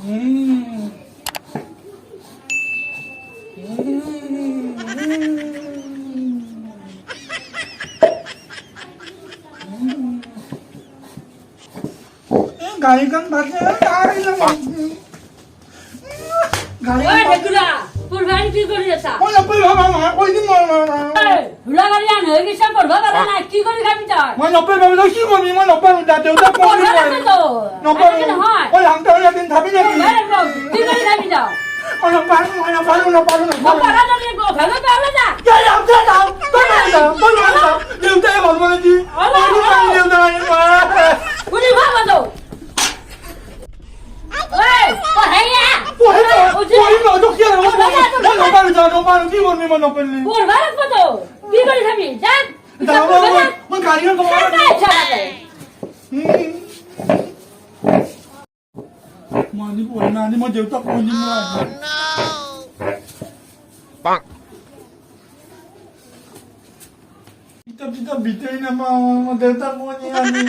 음. गाईकन भाषा गाईला ওই ঢেকুরা তোর ভাই কি করে যাতা ওই লপই বাবা ওই দিন হুলা গাড়ি আন হয়ে গেছে পড়বা বাবা না কি করে খাবি তাই মই লপই বাবা কি করবি মই লপই দা দেউতা কোন লপই ওই আমটা ওই দিন থাবি নাকি কি করে খাবি দাও ওই লপই না পারা না রে গো ভালো পারা যা যাই আমটা দাও তোর দাও দেউতা বলবো নাকি ওই দেউতা উনি ভাবা দাও ওই ও হেয়া ওই তো কি আর লপই কি করবি মই লপই ওর ভালো কত কি করে খাবি যা দাও মই গাড়ির কো মানি পড়ে না নি মই দেউতা কোন দিন না 빵! Kita bitin na mga delta po niya ni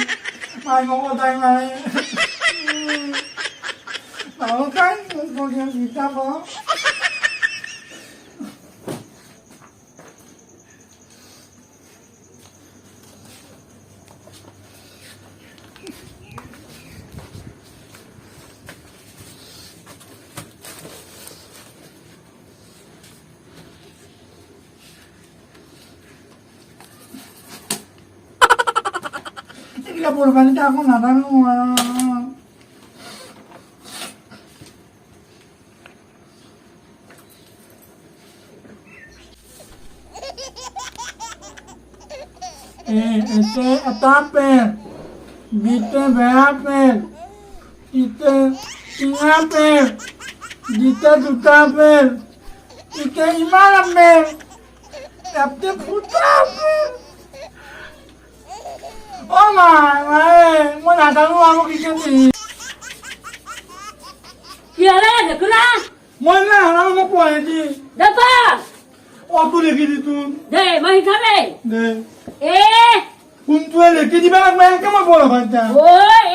may mga tayo may kan kung yung kita po Kaya puro ganito ako natanong ito atapel, dito beapel, dito singapel, dito dutapel, dito imalapel, dito putapel. Oh my, mo natanong ako kikati. Kira ঢেকুরা Mo na harang mo po hindi. দাদা O tu leki dito. দে মাই খাবে De. এ Punto leki di ba may kama bola banta. ও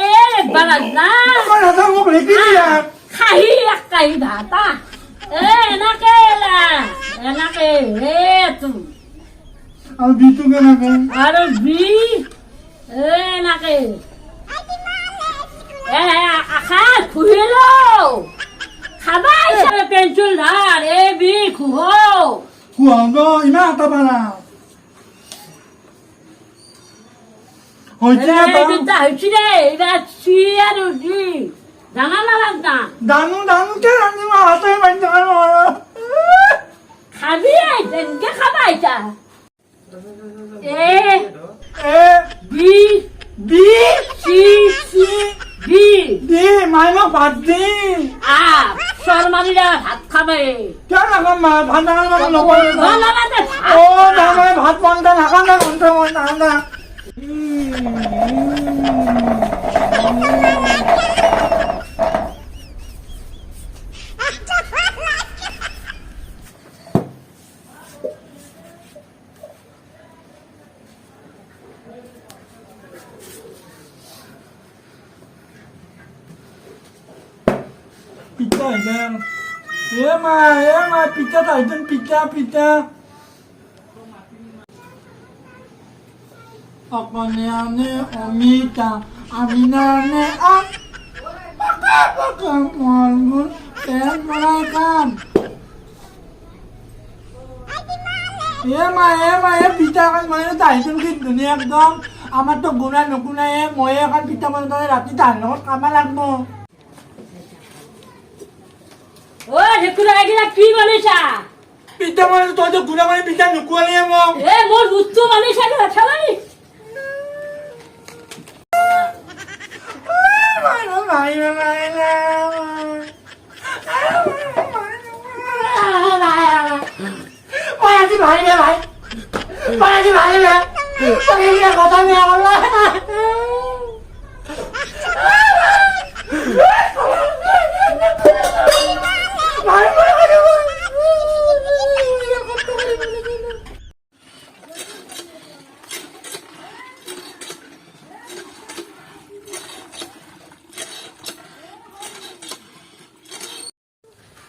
এ বালা না Mo natanong mo leki niya. খাহি একাই ভাতা এ নাকেলা নাকে এ তুমি Ang dito ka na ka. Are B A নাকে এ আখা খুহিলো খাবাই সবে পেন্সিল ধার A B খুহো Kuang do ina tabana. Hoy A tiya ba? 진짜 হইছি রে এটা চিয়ারুজি জানা না লাগনা Danu ke ani ma atay man jano. খাবি আইতেনকে খাবাইতা A Eh, B di C si B di may ma pati. আ শর্মানিরা ভাত খাবে Kaya na ka ma bandangan mo no pa. ভালো লাগে Oh, damay bhat banda na ka na unta mo na na. Pizza again. Ema, pizza tayo pizza. Ako niya ni Omita, Amina ni Ak. Bakang malgun, kaya malakan. Ema, pizza kan mana tayo dunia dong. Amat to guna moya kan pizza mana tayo rati tanot, kamalag mo. ও ঢেকুরা এগুলা কি বানিয়েছা Pizza mana to guna mana pizza nukuan niya mo. এ মোর বুঝতো বানিয়েছা এগুলা খাবানি কথা নিয়ে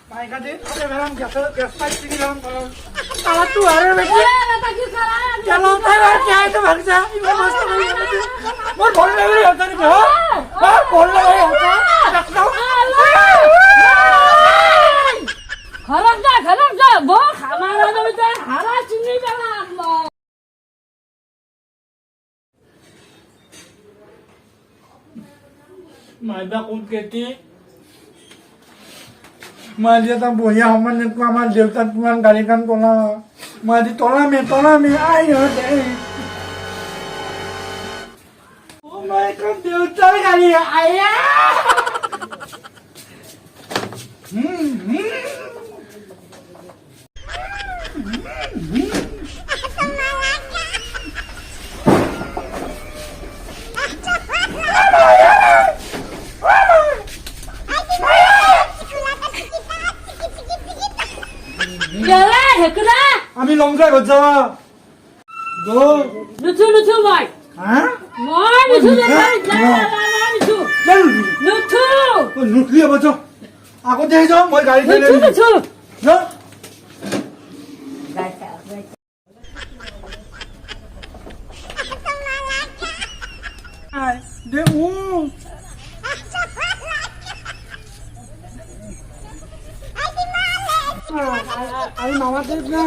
काय का ते अरे मॅडम गॅस पाईप किती लावून मला तू अरे बेटे चलो काय तो भाग जा मस्त मोर बोल रहे होता नहीं हां बोल रहे होता खरंच जा बो खामाला तो तर हारा चिन्नी त्याला लागलो माझा कोण केती माझी आता बोया हमान नेतो आम्हाला देवतात तुम्हाला गाडी काम तोला माझी तोला मी आई होते ओ माय गॉड देवता गाडी आया गेला हेकला आम्ही लॉंगड्राईव्ह होत जावा दो नुथू माय हा नुथू নুঠলি হ'ব চ আগত যাই যাওঁ মই গাড়ী লৈ যাওঁ দে আমি মামা দেখ না